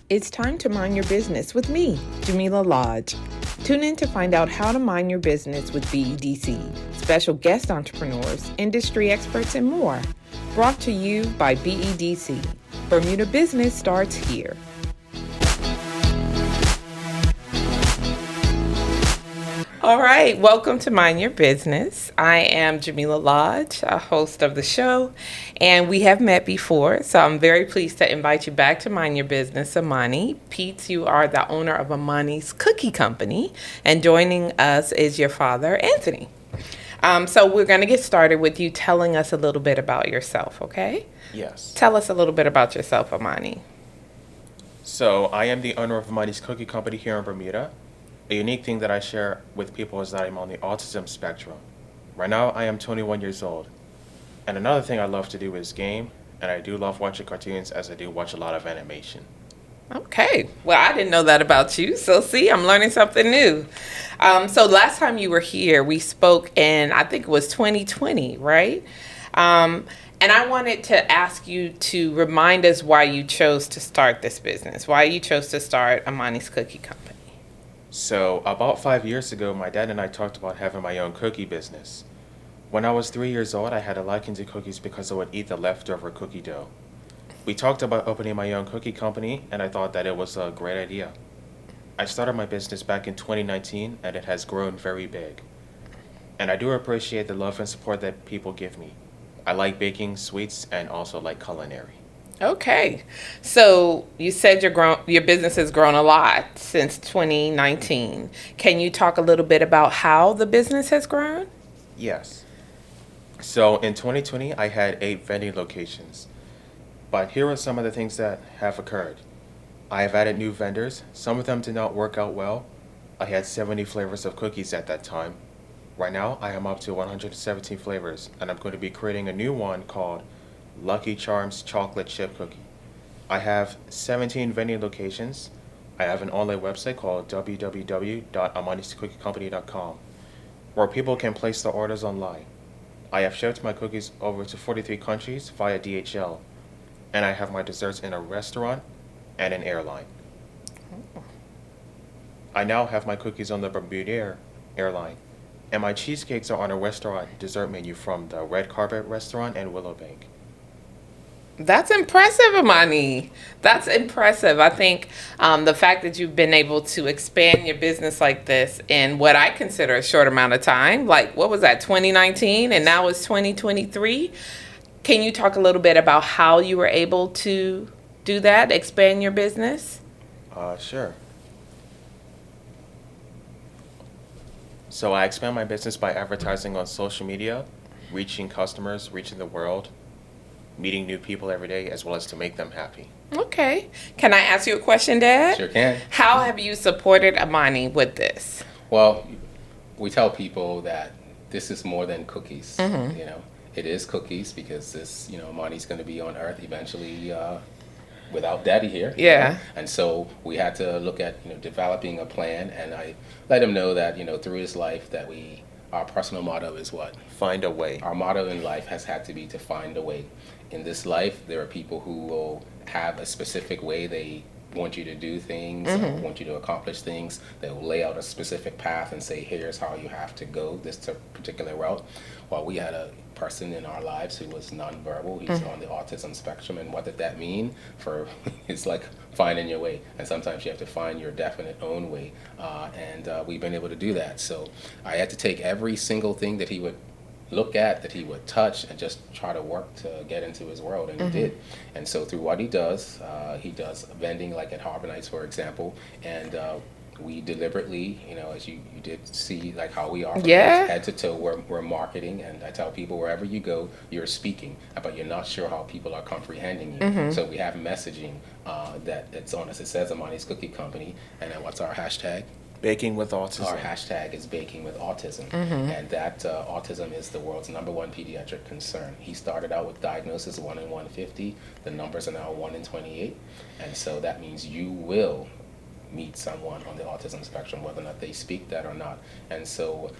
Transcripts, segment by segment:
It's time to mind your business with me, Jamillah Lodge. Tune in to find out how to mind your business with BEDC, special guest entrepreneurs, industry experts, and more. Brought to you by BEDC. Bermuda Business starts here. All right, welcome to Mind Your Business. I am Jamillah Lodge, a host of the show, and we have met before, so I'm very pleased to invite you back to Mind Your Business. Ahmani Peets, you are the owner of Ahmani's Cookie Company, and joining us is your father, Anthony. So we're going to get started with you telling us a little bit about yourself, okay? Yes. Tell us a little bit about yourself, Ahmani. So I am the owner of Ahmani's Cookie Company here in Bermuda. A unique thing that I share with people is that I'm on the autism spectrum. Right now, I am 21 years old. And another thing I love to do is game, and I do love watching cartoons as I do watch a lot of animation. Okay. Well, I didn't know that about you. So, see, I'm learning something new. So last time you were here, we spoke in, I think it was 2020, right? And I wanted to ask you to remind us why you chose to start this business, why you chose to start Ahmani's Cookie Company. So about 5 years ago, my dad and I talked about having my own cookie business. When I was 3 years old, I had a liking to cookies because I would eat the leftover cookie dough. We talked about opening my own cookie company, and I thought that it was a great idea. I started my business back in 2019, and it has grown very big. And I do appreciate the love and support that people give me. I like baking sweets and also like culinary. Okay. So you said your business has grown a lot since 2019. Can you talk a little bit about how the business has grown? Yes. So in 2020, I had 8 vending locations. But here are some of the things that have occurred. I have added new vendors. Some of them did not work out well. I had 70 flavors of cookies at that time. Right now, I am up to 117 flavors, and I'm going to be creating a new one called Lucky Charms Chocolate Chip Cookie. I have 17 vending locations. I have an online website called www.amaniscookiecompany.com where people can place their orders online. I have shipped my cookies over to 43 countries via DHL, and I have my desserts in a restaurant and an airline. I now have my cookies on the Bermuda airline, and my cheesecakes are on a restaurant dessert menu from the Red Carpet restaurant in Willowbank. That's impressive, Ahmani. That's impressive. I think the fact that you've been able to expand your business like this in what I consider a short amount of time, like what was that, 2019, and now it's 2023. Can you talk a little bit about how you were able to do that, expand your business? Sure. So I expand my business by advertising on social media, reaching customers, reaching the world, meeting new people every day, as well as to make them happy. Okay. Can I ask you a question, Dad? Sure can. How have you supported Ahmani with this? Well, we tell people that this is more than cookies. Mm-hmm. It is cookies because this, money's going to be on Earth eventually without Daddy here. Yeah. And so we had to look at, developing a plan, and I let him know that, through his life that our personal motto is what? Find a way. Our motto in life has had to be to find a way. In this life, there are people who will have a specific way they want you to do things, want you to accomplish things. They will lay out a specific path and say, here's how you have to go this particular route. While we had a person in our lives who was nonverbal, he's on the autism spectrum, and what did that mean? It's like finding your way, and sometimes you have to find your definite own way, and we've been able to do that. So I had to take every single thing that he would look at, that he would touch, and just try to work to get into his world, and he did. And so through what he does vending, like at Harbor Nights, for example, and we deliberately, as you did see, like how we are from head to toe, we're marketing, and I tell people wherever you go, you're speaking, but you're not sure how people are comprehending you. So we have messaging that it's on us. It says Ahmani's Cookie Company, and then what's our hashtag? Baking with Autism. Our hashtag is Baking with Autism, and that autism is the world's #1 pediatric concern. He started out with diagnosis 1 in 150. The numbers are now 1 in 28, and so that means you will meet someone on the autism spectrum, whether or not they speak that or not. And so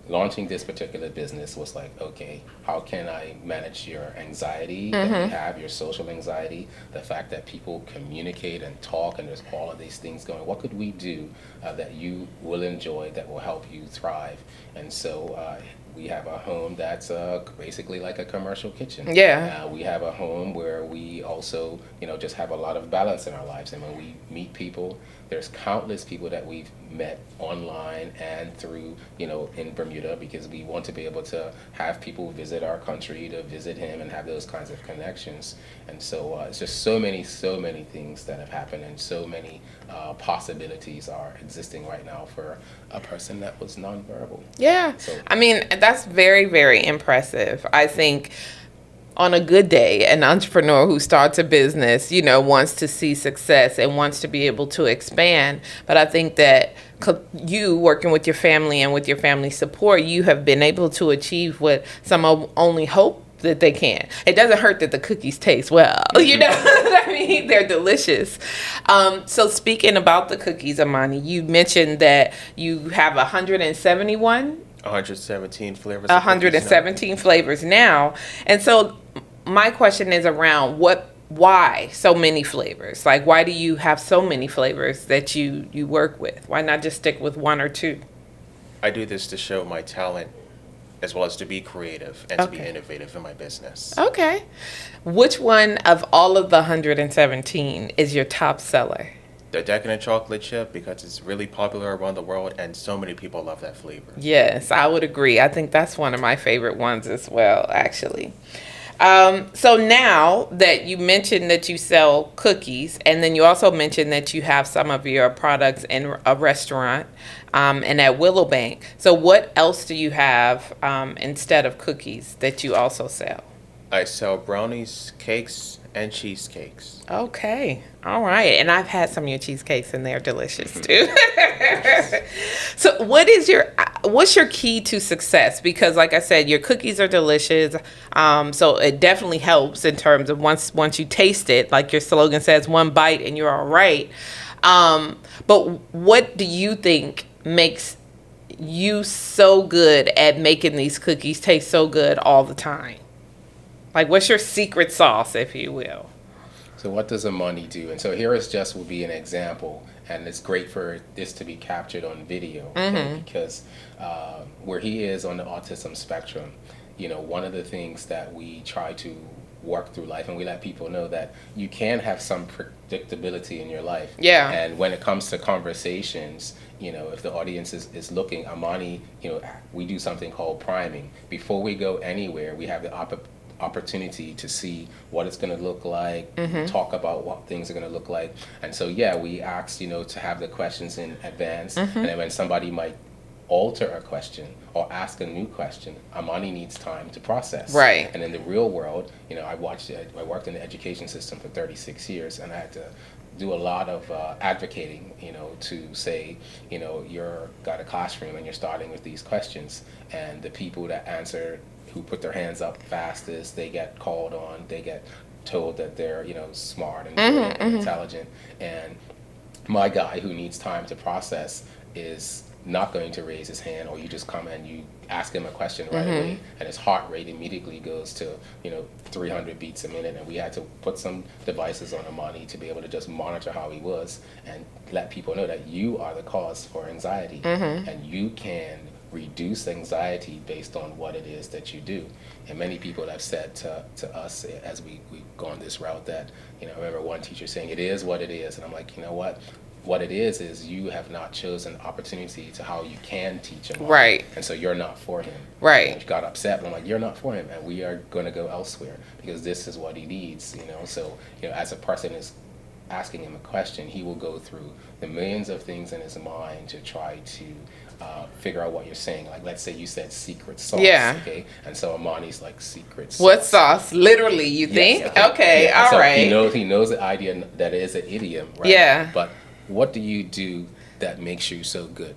launching this particular business was like, okay, how can I manage your anxiety that you have, your social anxiety, the fact that people communicate and talk and there's all of these things going. What could we do that you will enjoy, that will help you thrive? And so we have a home that's basically like a commercial kitchen. Yeah. We have a home where we also, just have a lot of balance in our lives. And when we meet people, there's countless people that we've met online and through, in Bermuda, because we want to be able to have people visit our country, to visit him and have those kinds of connections. And so it's just so many things that have happened, and so many possibilities are existing right now for a person that was nonverbal. Yeah. So, I mean, that's very, very impressive. I think on a good day, an entrepreneur who starts a business, wants to see success and wants to be able to expand. But I think that you working with your family and with your family support, you have been able to achieve what some only hope that they can. It doesn't hurt that the cookies taste well, I mean, they're delicious. So speaking about the cookies, Ahmani, you mentioned that you have 171 117 flavors. 117 flavors now. And so my question is around why so many flavors? Like, why do you have so many flavors that you work with? Why not just stick with one or two? I do this to show my talent as well as to be creative and to be innovative in my business. Okay. Which one of all of the 117 is your top seller? The decadent chocolate chip, because it's really popular around the world and so many people love that flavor. Yes, I would agree. I think that's one of my favorite ones as well, actually. So now that you mentioned that you sell cookies, and then you also mentioned that you have some of your products in a restaurant and at Willowbank. So what else do you have instead of cookies that you also sell? I sell brownies, cakes, and cheesecakes. Okay. All right. And I've had some of your cheesecakes and they're delicious too. So what's your key to success? Because like I said, your cookies are delicious. So it definitely helps in terms of once you taste it, like your slogan says, one bite and you're all right. But what do you think makes you so good at making these cookies taste so good all the time? Like, what's your secret sauce, if you will? So what does Ahmani do? And so here is just will be an example, and it's great for this to be captured on video, okay? Because where he is on the autism spectrum, one of the things that we try to work through life, and we let people know that you can have some predictability in your life. Yeah. And when it comes to conversations, if the audience is looking, Ahmani, we do something called priming. Before we go anywhere, we have the opportunity to see what it's going to look like, talk about what things are going to look like. And so, we ask, to have the questions in advance. And then when somebody might alter a question or ask a new question, Ahmani needs time to process. Right. And in the real world, I worked in the education system for 36 years, and I had to do a lot of advocating, to say, you're got a classroom and you're starting with these questions, and the people that answer, who put their hands up fastest, they get called on, they get told that they're, smart and and intelligent. And my guy who needs time to process is not going to raise his hand, or you just come and you ask him a question right away, and his heart rate immediately goes to 300 beats a minute. And we had to put some devices on Ahmani to be able to just monitor how he was and let people know that you are the cause for anxiety, and you can reduce anxiety based on what it is that you do. And many people have said to us as we've gone this route that, I remember one teacher saying, it is what it is. And I'm like, what it is you have not chosen opportunity to how you can teach him. Right. And so you're not for him. Right. And he got upset, but I'm like, you're not for him, and we are going to go elsewhere because this is what he needs, So, as a person is asking him a question, he will go through the millions of things in his mind to try to figure out what you're saying. Like, let's say you said secret sauce. Yeah. Okay. And so Ahmani's like, secret sauce. What sauce? Literally, you think? Yes, okay. Yeah. All so right. He knows the idea that it is an idiom, right? Yeah. But what do you do that makes you so good?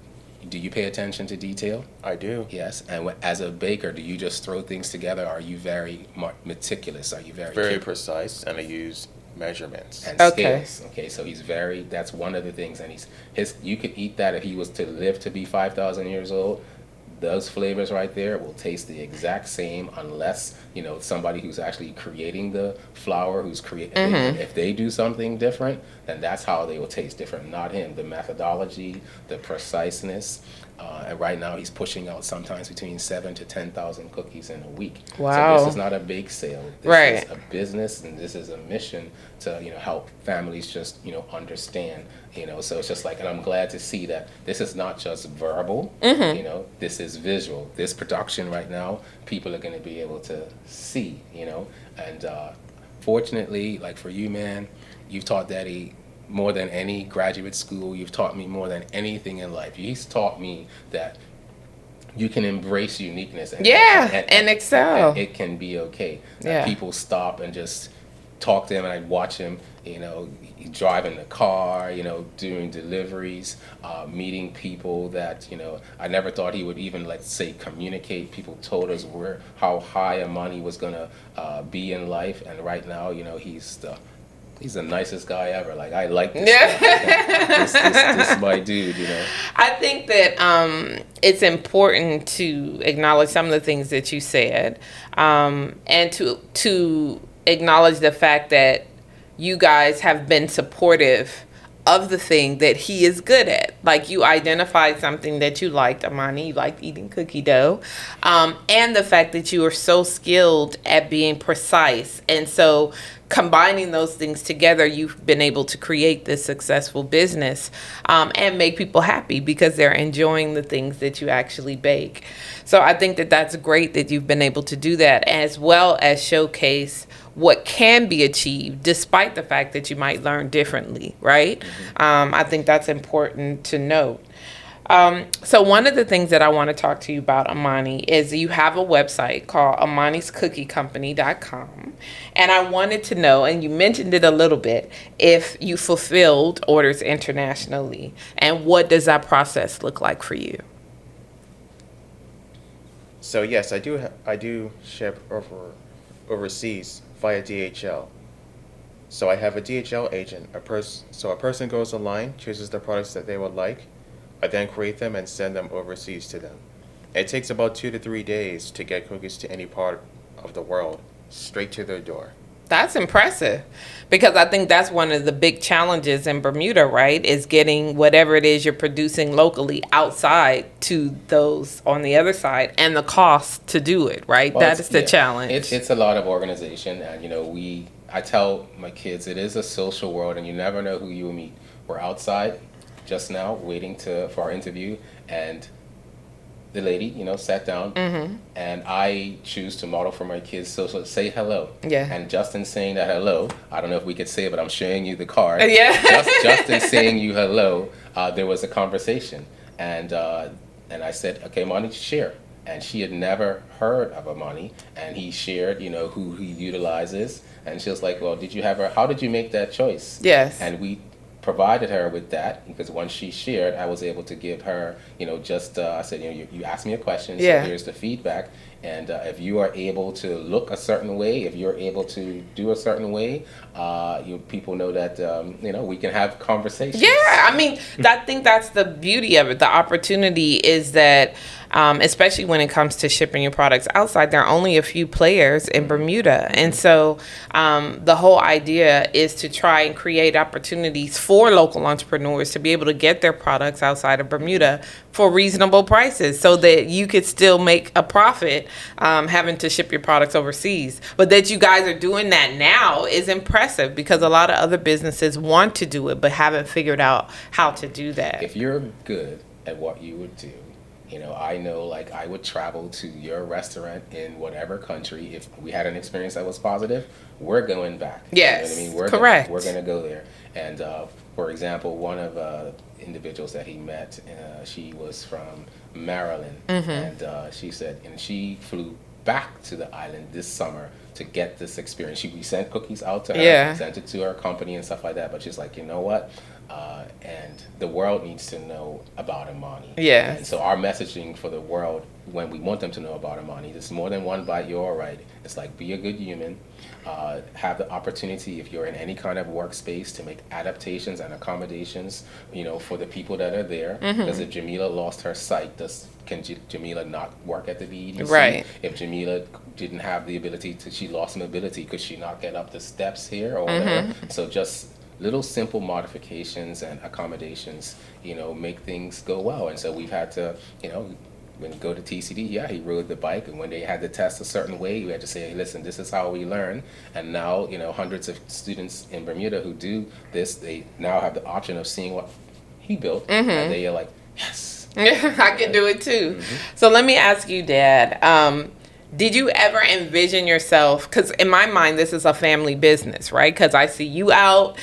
Do you pay attention to detail? I do. Yes. And as a baker, do you just throw things together? Are you very meticulous? Are you Very precise, and I use measurements and Okay. scales? Okay, so he's that's one of the things, and you could eat that if he was to live to be 5,000 years old. those flavors right there will taste the exact same unless, somebody who's actually creating the flour, who's creating, if they do something different, then that's how they will taste different, not him. The methodology, the preciseness. And right now he's pushing out sometimes between 7 to 10,000 cookies in a week. Wow. So this is not a bake sale. This Right. is a business, and this is a mission to, help families just, understand, so it's just like, and I'm glad to see that this is not just verbal, this is visual. This production right now, people are going to be able to see, and fortunately, like for you, man, you've taught Daddy more than any graduate school. You've taught me more than anything in life. He's taught me that you can embrace uniqueness and excel. And it can be okay. Yeah. People stop and just talk to him, and I watch him, driving the car, doing deliveries, meeting people that, I never thought he would even, let's say, communicate. People told us how high Ahmani was going to be in life, and right now, he's the nicest guy ever. Like, I like this guy. This is my dude, I think that it's important to acknowledge some of the things that you said, and to acknowledge the fact that you guys have been supportive of the thing that he is good at. Like, you identified something that you liked, Ahmani. You liked eating cookie dough. And the fact that you are so skilled at being precise. And so combining those things together, you've been able to create this successful business and make people happy because they're enjoying the things that you actually bake. So I think that that's great that you've been able to do that, as well as showcase what can be achieved despite the fact that you might learn differently, right? I think that's important to note. So one of the things that I want to talk to you about, Ahmani, is you have a website called Ahmani'sCookieCompany.com. And I wanted to know, and you mentioned it a little bit, if you fulfilled orders internationally, and what does that process look like for you? So yes, I do ship overseas via DHL. So I have a DHL agent. So a person goes online, chooses the products that they would like. I then create them and send them overseas to them. It takes about 2 to 3 days to get cookies to any part of the world, straight to their door. That's impressive, because I think that's one of the big challenges in Bermuda, right? Is getting whatever it is you're producing locally outside to those on the other side, and the cost to do it, right? Well, that is the challenge. It's a lot of organization, and I tell my kids it is a social world, and you never know who you will meet. We're outside just now waiting for our interview, and the lady, sat down, and I choose to model for my kids social, say hello. Yeah. And Justin saying that hello, I don't know if we could say it, but I'm showing you the card. Yeah. Justin saying you hello, there was a conversation, and I said, okay, Ahmani, share. And she had never heard of Ahmani, and he shared, who he utilizes, and she was like, well, how did you make that choice? Yes. And we provided her with that, because once she shared, I was able to give her, I said, you asked me a question, so here's the feedback. And if you are able to look a certain way, if you're able to do a certain way, people know that, we can have conversations. Yeah, I mean, I think that's the beauty of it. The opportunity is that, especially when it comes to shipping your products outside, there are only a few players in Bermuda. And so the whole idea is to try and create opportunities for local entrepreneurs to be able to get their products outside of Bermuda for reasonable prices, so that you could still make a profit having to ship your products overseas. But that you guys are doing that now is impressive, because a lot of other businesses want to do it but haven't figured out how to do that. If you're good at what you would do, I know, like, I would travel to your restaurant in whatever country. If we had an experience that was positive, we're going back. Yes, you know what I mean? correct. We're going to go there. And for example, one of individuals that he met, she was from Maryland, and she said, and she flew back to the island this summer to get this experience. We sent cookies out to her, Yeah. sent it to her company and stuff like that. But she's like, you know what? And the world needs to know about Ahmani. Yes. And so our messaging for the world, when we want them to know about Ahmani, it's more than one bite, you're all right. It's like, be a good human. Have the opportunity, if you're in any kind of workspace, to make adaptations and accommodations, for the people that are there. Because if Jamillah lost her sight, can Jamillah not work at the BEDC? Right. If Jamillah didn't have the ability she lost mobility, could she not get up the steps here or whatever? So just little simple modifications and accommodations, make things go well. And so we've had to, when you go to TCD, he rode the bike, and when they had to test a certain way, you had to say, hey, listen, this is how we learn. And now, hundreds of students in Bermuda who do this, they now have the option of seeing what he built, and they are like, yes. I can do it too. So let me ask you, Dad, did you ever envision yourself, because in my mind, this is a family business, right? Because I see you out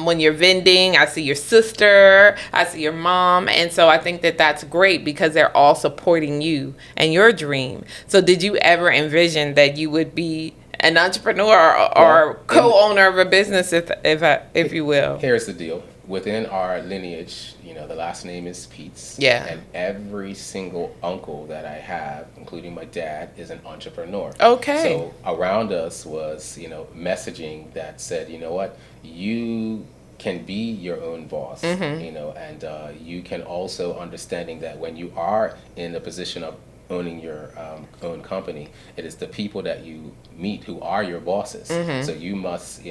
when you're vending, I see your sister, I see your mom. And so I think that that's great because they're all supporting you and your dream. So did you ever envision that you would be an entrepreneur or co-owner of a business, if you will? Here's the deal. Within our lineage, the last name is Peets. Yeah. And every single uncle that I have, including my dad, is an entrepreneur. Okay. So around us was, messaging that said, you know what, you can be your own boss, and you can also understanding that when you are in a position of owning your own company, it is the people that you meet who are your bosses. So you must,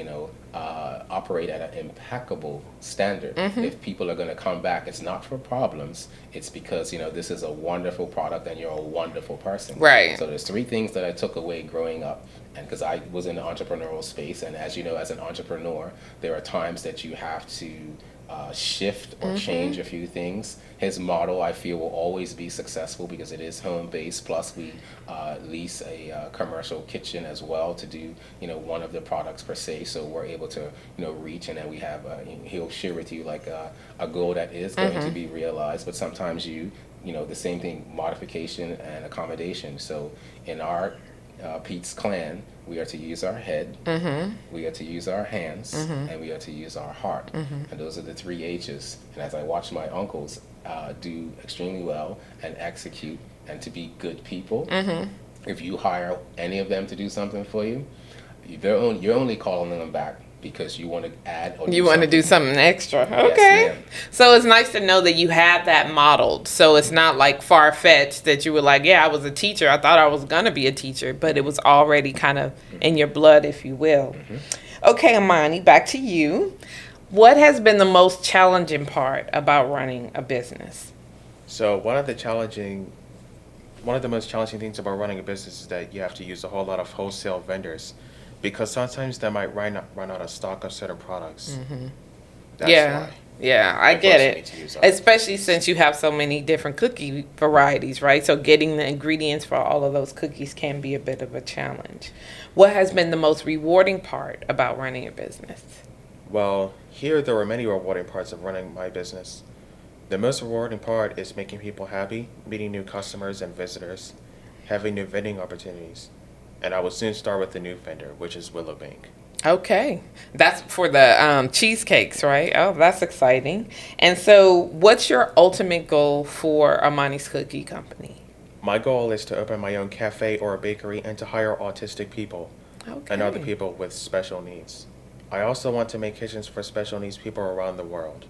operate at an impeccable standard. If people are going to come back, it's not for problems. It's because, this is a wonderful product and you're a wonderful person. Right. So there's three things that I took away growing up. And because I was in the entrepreneurial space, and as you know, as an entrepreneur, there are times that you have to shift or change a few things. His model, I feel, will always be successful because it is home-based. Plus, we lease a commercial kitchen as well to do, one of the products per se. So we're able to, reach, and then we have, he'll share with you like a goal that is going to be realized. But sometimes the same thing, modification and accommodation. So in our Pete's clan, we are to use our head, we are to use our hands, and we are to use our heart. And those are the three H's. And as I watch my uncles do extremely well and execute and to be good people, if you hire any of them to do something for you, you're only calling them back because you want to add or you want to do something extra. Okay. Yes, so it's nice to know that you have that modeled. So it's not like far-fetched that you were like, yeah, I was a teacher. I thought I was going to be a teacher, but it was already kind of in your blood, if you will. Okay, Ahmani, back to you. What has been the most challenging part about running a business? So one of the most challenging things about running a business is that you have to use a whole lot of wholesale vendors, because sometimes they might run out of stock of certain products. That's why. Yeah, I get personally it. to use ours. Especially since you have so many different cookie varieties, right? So getting the ingredients for all of those cookies can be a bit of a challenge. What has been the most rewarding part about running a business? Well, here there were many rewarding parts of running my business. The most rewarding part is making people happy, meeting new customers and visitors, having new vending opportunities. And I will soon start with the new vendor, which is Willow Bank. Okay. That's for the cheesecakes, right? Oh, that's exciting. And so what's your ultimate goal for Ahmani's Cookie Company? My goal is to open my own cafe or a bakery and to hire autistic people and other people with special needs. I also want to make kitchens for special needs people around the world.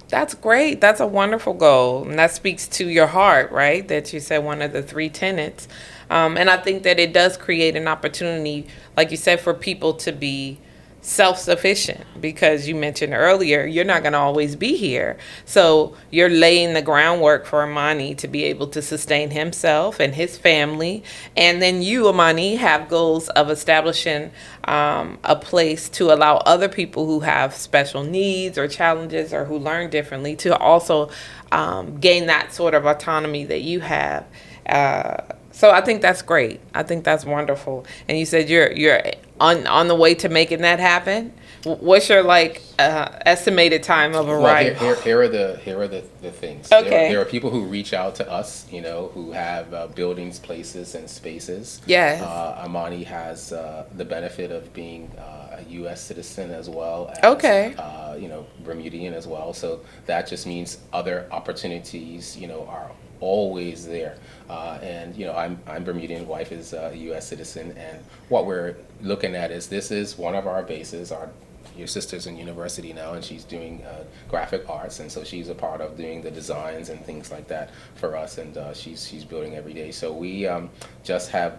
That's great. That's a wonderful goal. And that speaks to your heart, right? That you said one of the three tenets. And I think that it does create an opportunity, like you said, for people to be self-sufficient, because you mentioned earlier, you're not going to always be here. So you're laying the groundwork for Ahmani to be able to sustain himself and his family. And then you, Ahmani, have goals of establishing a place to allow other people who have special needs or challenges or who learn differently to also gain that sort of autonomy that you have. So I think that's great. I think that's wonderful. And you said you're on the way to making that happen. What's your like estimated time of Well, arrival? here are the things. Okay. There are people who reach out to us, who have buildings, places, and spaces. Yes. Ahmani has the benefit of being a U.S. citizen as well as, Okay. Bermudian as well. So that just means other opportunities, are always there. And I'm Bermudian. Wife is a U.S. citizen, and what we're looking at is this is one of our bases. Your sister's in university now, and she's doing graphic arts, and so she's a part of doing the designs and things like that for us, and she's building every day. So we just have.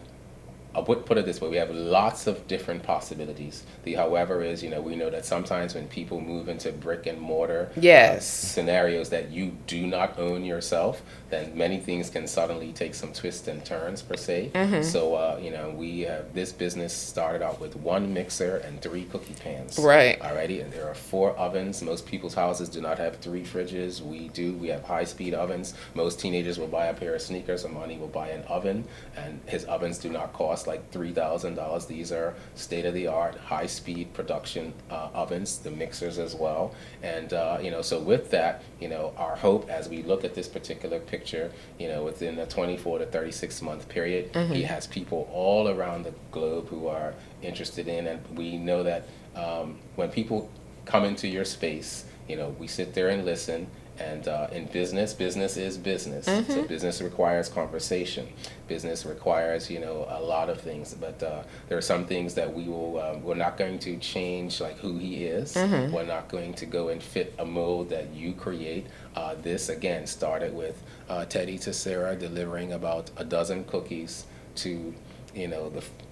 I would put it this way: we have lots of different possibilities. The however is, we know that sometimes when people move into brick and mortar Yes. scenarios that you do not own yourself, then many things can suddenly take some twists and turns per se. So we this business started out with one mixer and 3 cookie pans. Right. Alrighty, and there are 4 ovens. Most people's houses do not have 3 fridges. We do. We have high-speed ovens. Most teenagers will buy a pair of sneakers. Amani will buy an oven, and his ovens do not cost like $3,000. These are state-of-the-art, high-speed production ovens, the mixers as well. And so with that, our hope as we look at this particular picture, within a 24 to 36 month period, he has people all around the globe who are interested in, and we know that when people come into your space, we sit there and listen. And in business is business. So business requires conversation. Business requires, a lot of things. But there are some things that we're not going to change, like who he is. We're not going to go and fit a mold that you create. This, again, started with Teddy to Sarah delivering about a dozen cookies to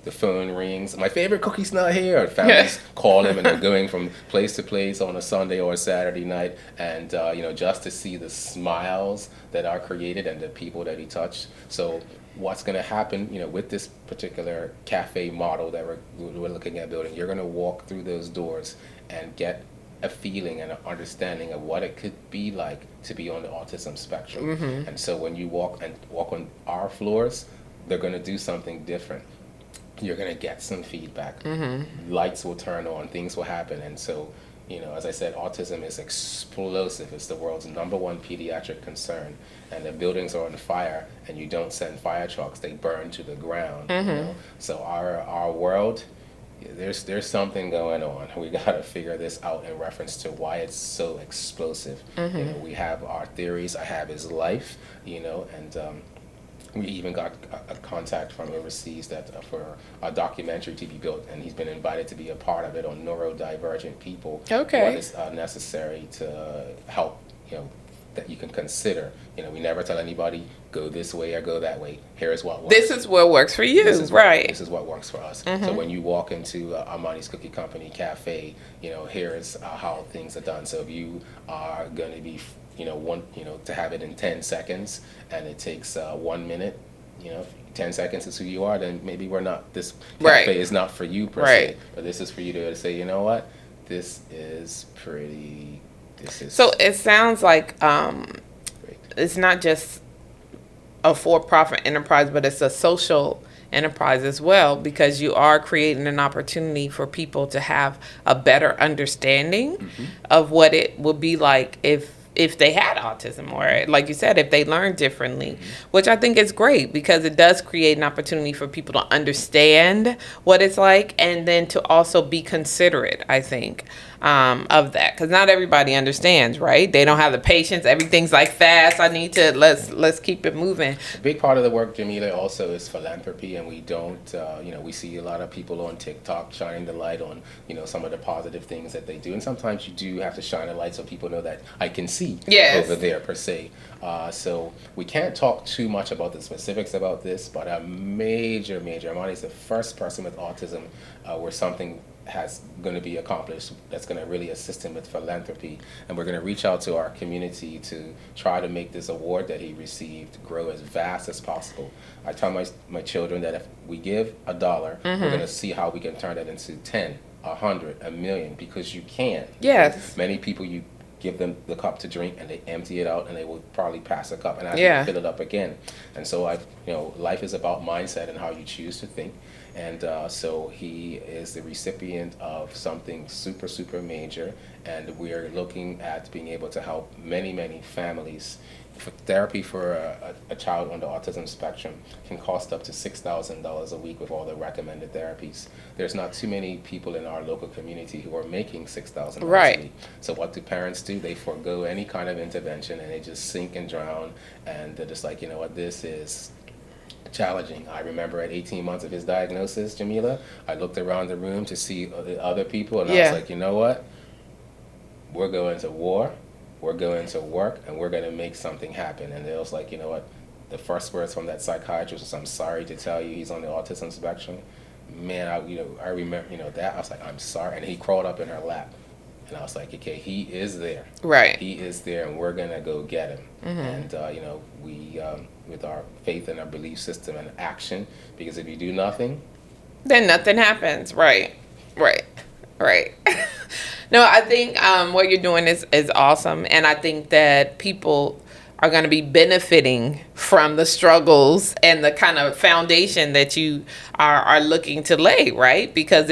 the phone rings. My favorite cookie's not here. Families call him, and they're going from place to place on a Sunday or a Saturday night, and just to see the smiles that are created and the people that he touched. So what's going to happen, with this particular cafe model that we're looking at building? You're going to walk through those doors and get a feeling and an understanding of what it could be like to be on the autism spectrum. And so when you walk on our floors, they're going to do something different. You're going to get some feedback. Lights will turn on, things will happen. And so, as I said, autism is explosive. It's the world's #1 pediatric concern. And the buildings are on fire, and you don't send fire trucks, they burn to the ground. So our world, there's something going on. We got to figure this out in reference to why it's so explosive. We have our theories. I have his life, and we even got a contact from overseas that for a documentary to be built, and he's been invited to be a part of it on neurodivergent people. Okay. What is necessary to help, that you can consider. We never tell anybody, go this way or go that way. Here's what works. This is what works for you, right? This is what works for us. So when you walk into Ahmani's Cookie Company Cafe, here's how things are done. So if you are going to be to have it in 10 seconds, and it takes 1 minute, 10 seconds is who you are, then maybe this cafe is not for you per se, but this is for you to say, what, this is pretty, So it sounds like it's not just a for-profit enterprise, but it's a social enterprise as well, because you are creating an opportunity for people to have a better understanding of what it would be like if they had autism, or like you said, if they learn differently, which I think is great, because it does create an opportunity for people to understand what it's like, and then to also be considerate, I think, of that, because not everybody understands, right? They don't have the patience. Everything's like fast. I need to let's keep it moving. A big part of the work, Jamillah, also is philanthropy, and we don't, we see a lot of people on TikTok shining the light on, some of the positive things that they do, and sometimes you do have to shine a light so people know that I can see over there per se. So we can't talk too much about the specifics about this, but a major, Ahmani is the first person with autism where something has going to be accomplished that's going to really assist him with philanthropy, and we're going to reach out to our community to try to make this award that he received grow as vast as possible. I tell my children that if we give $1, we're going to see how we can turn that into 10, 100, a million, because you can. Yes. Many people, you give them the cup to drink and they empty it out, and they will probably pass a cup and ask you to fill it up again. And so life is about mindset and how you choose to think. And so he is the recipient of something super, super major. And we are looking at being able to help many, many families. For therapy for a child on the autism spectrum can cost up to $6,000 a week with all the recommended therapies. There's not too many people in our local community who are making $6,000 Right. a week. So what do parents do? They forego any kind of intervention and they just sink and drown. And they're just like, you know what, this is challenging. I remember at 18 months of his diagnosis, Jamillah, I looked around the room to see other people, and I was like, you know what? We're going to war, we're going to work, and we're going to make something happen. And it was like, you know what? The first words from that psychiatrist was, "I'm sorry to tell you he's on the autism spectrum." Man, I remember, that. I was like, "I'm sorry," and he crawled up in her lap. And I was like, okay, he is there. Right. He is there, and we're going to go get him. And, we, with our faith and our belief system and action, because if you do nothing, then nothing happens. Right. No, I think what you're doing is awesome. And I think that people are going to be benefiting from the struggles and the kind of foundation that you are looking to lay, right? Because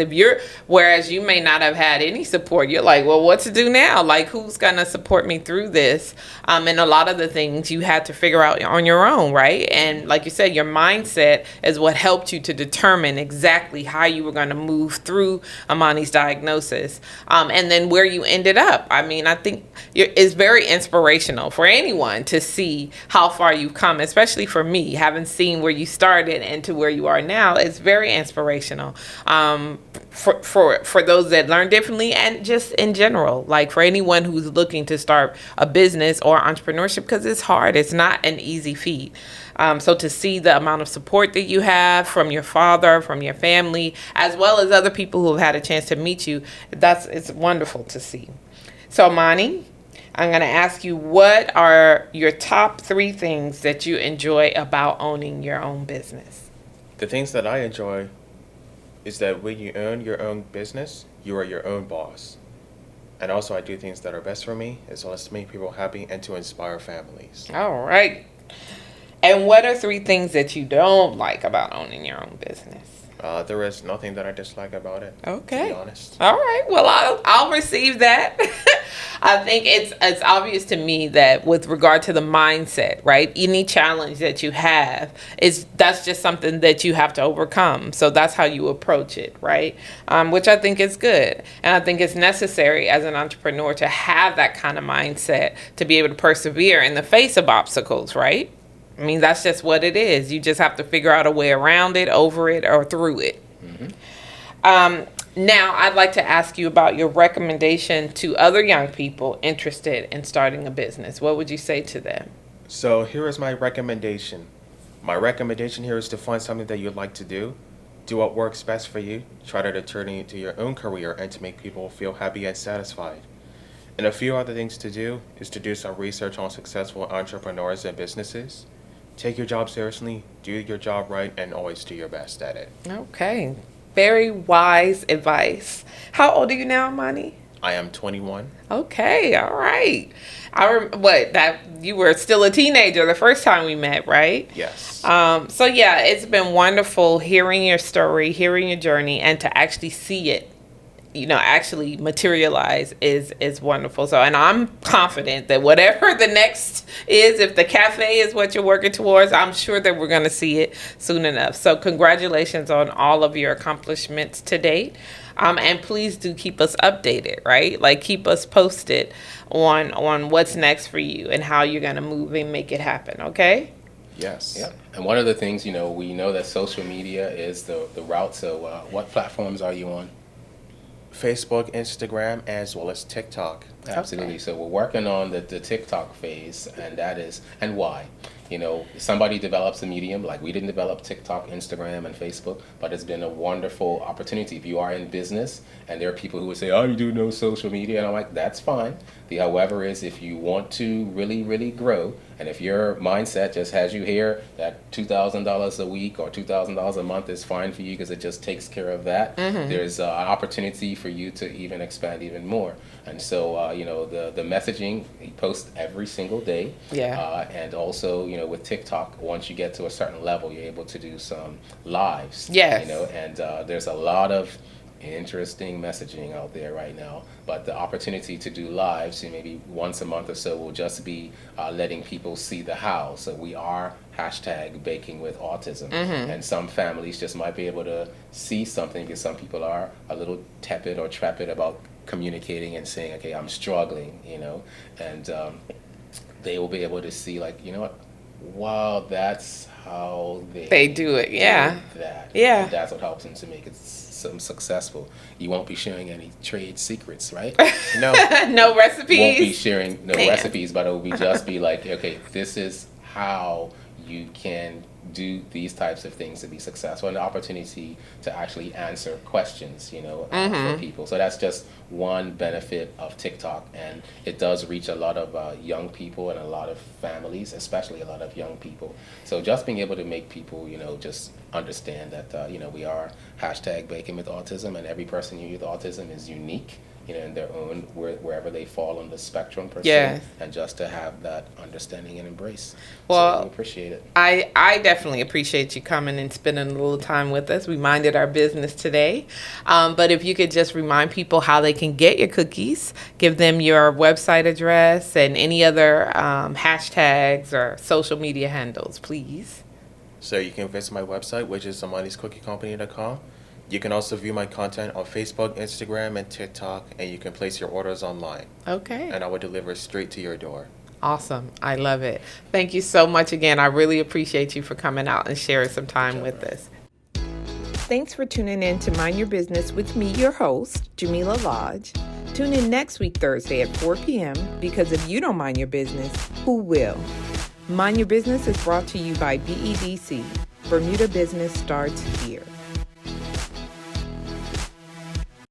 whereas you may not have had any support, you're like, well, what to do now? Like, who's going to support me through this? And a lot of the things you had to figure out on your own, right? And like you said, your mindset is what helped you to determine exactly how you were going to move through Ahmani's diagnosis. And then where you ended up. I mean, I think it's very inspirational for anyone to see how far you've come, especially for me, having seen where you started and to where you are now. It's very inspirational for those that learn differently, and just in general, like for anyone who's looking to start a business or entrepreneurship, because it's hard. It's not an easy feat. So to see the amount of support that you have from your father, from your family, as well as other people who have had a chance to meet you, it's wonderful to see. So Ahmani, I'm going to ask you, what are your top 3 things that you enjoy about owning your own business? The things that I enjoy is that when you own your own business, you are your own boss. And also I do things that are best for me, as well as to make people happy and to inspire families. All right. And what are 3 things that you don't like about owning your own business? There is nothing that I dislike about it, Okay. to be honest. All right. Well, I'll receive that. I think it's obvious to me that with regard to the mindset, right? Any challenge that you have that's just something that you have to overcome. So that's how you approach it, right? Which I think is good. And I think it's necessary as an entrepreneur to have that kind of mindset to be able to persevere in the face of obstacles, right? I mean, that's just what it is. You just have to figure out a way around it, over it, or through it. Now, I'd like to ask you about your recommendation to other young people interested in starting a business. What would you say to them? So here is my recommendation. My recommendation here is to find something that you'd like to do what works best for you, try to turn it into your own career, and to make people feel happy and satisfied. And a few other things to do is to do some research on successful entrepreneurs and businesses. Take your job seriously, do your job right, and always do your best at it. Okay. Very wise advice. How old are you now, Ahmani? I am 21. Okay, all right. You were still a teenager the first time we met, right? Yes. So yeah, it's been wonderful hearing your story, hearing your journey, and to actually see it, actually materialize is wonderful. So, and I'm confident that whatever the next is, if the cafe is what you're working towards, I'm sure that we're going to see it soon enough. So congratulations on all of your accomplishments to date. And please do keep us updated, right? Like, keep us posted on what's next for you and how you're going to move and make it happen. Okay? Yes. Yeah. And one of the things, we know that social media is the route. So what platforms are you on? Facebook, Instagram, as well as TikTok. Absolutely. Okay. So we're working on the TikTok phase, and why? Somebody develops a medium, like we didn't develop TikTok, Instagram, and Facebook, but it's been a wonderful opportunity. If you are in business, and there are people who would say, oh, you do no social media, and I'm like, that's fine. The however is, if you want to really, really grow, and if your mindset just has you here, that $2,000 a week or $2,000 a month is fine for you because it just takes care of that. There's an opportunity for you to even expand even more. And so, the messaging, he posts every single day. Yeah. And also, with TikTok, once you get to a certain level, you're able to do some lives. Yes. And there's a lot of interesting messaging out there right now, but the opportunity to do lives, maybe once a month or so, will just be letting people see the how. So we are hashtag baking with autism, and some families just might be able to see something, because some people are a little tepid or trepid about communicating and saying, okay, I'm struggling, and they will be able to see, like, what, wow, that's how they do it. Yeah. That. Yeah. And that's what helps them to make it some successful. You won't be sharing any trade secrets, right? No. No recipes. Won't be sharing no Man. recipes, but it will be just be like, okay, this is how you can do these types of things to be successful, and the opportunity to actually answer questions, for people. So that's just one benefit of TikTok, and it does reach a lot of young people and a lot of families, especially a lot of young people. So just being able to make people, just understand that, we are hashtag baking with autism, and every person with autism is unique, in their own, wherever they fall on the spectrum per Yes. se, and just to have that understanding and embrace. Well, so we appreciate it. I definitely appreciate you coming and spending a little time with us. We minded our business today. But if you could just remind people how they can get your cookies, give them your website address and any other hashtags or social media handles, please. So you can visit my website, which is ahmaniscookiecompany.com. You can also view my content on Facebook, Instagram, and TikTok, and you can place your orders online. Okay. And I will deliver straight to your door. Awesome. I love it. Thank you so much again. I really appreciate you for coming out and sharing some time with us. Thanks for tuning in to Mind Your Business with me, your host, Jamillah Lodge. Tune in next week, Thursday at 4 p.m. because if you don't mind your business, who will? Mind Your Business is brought to you by BEDC. Bermuda Business starts here.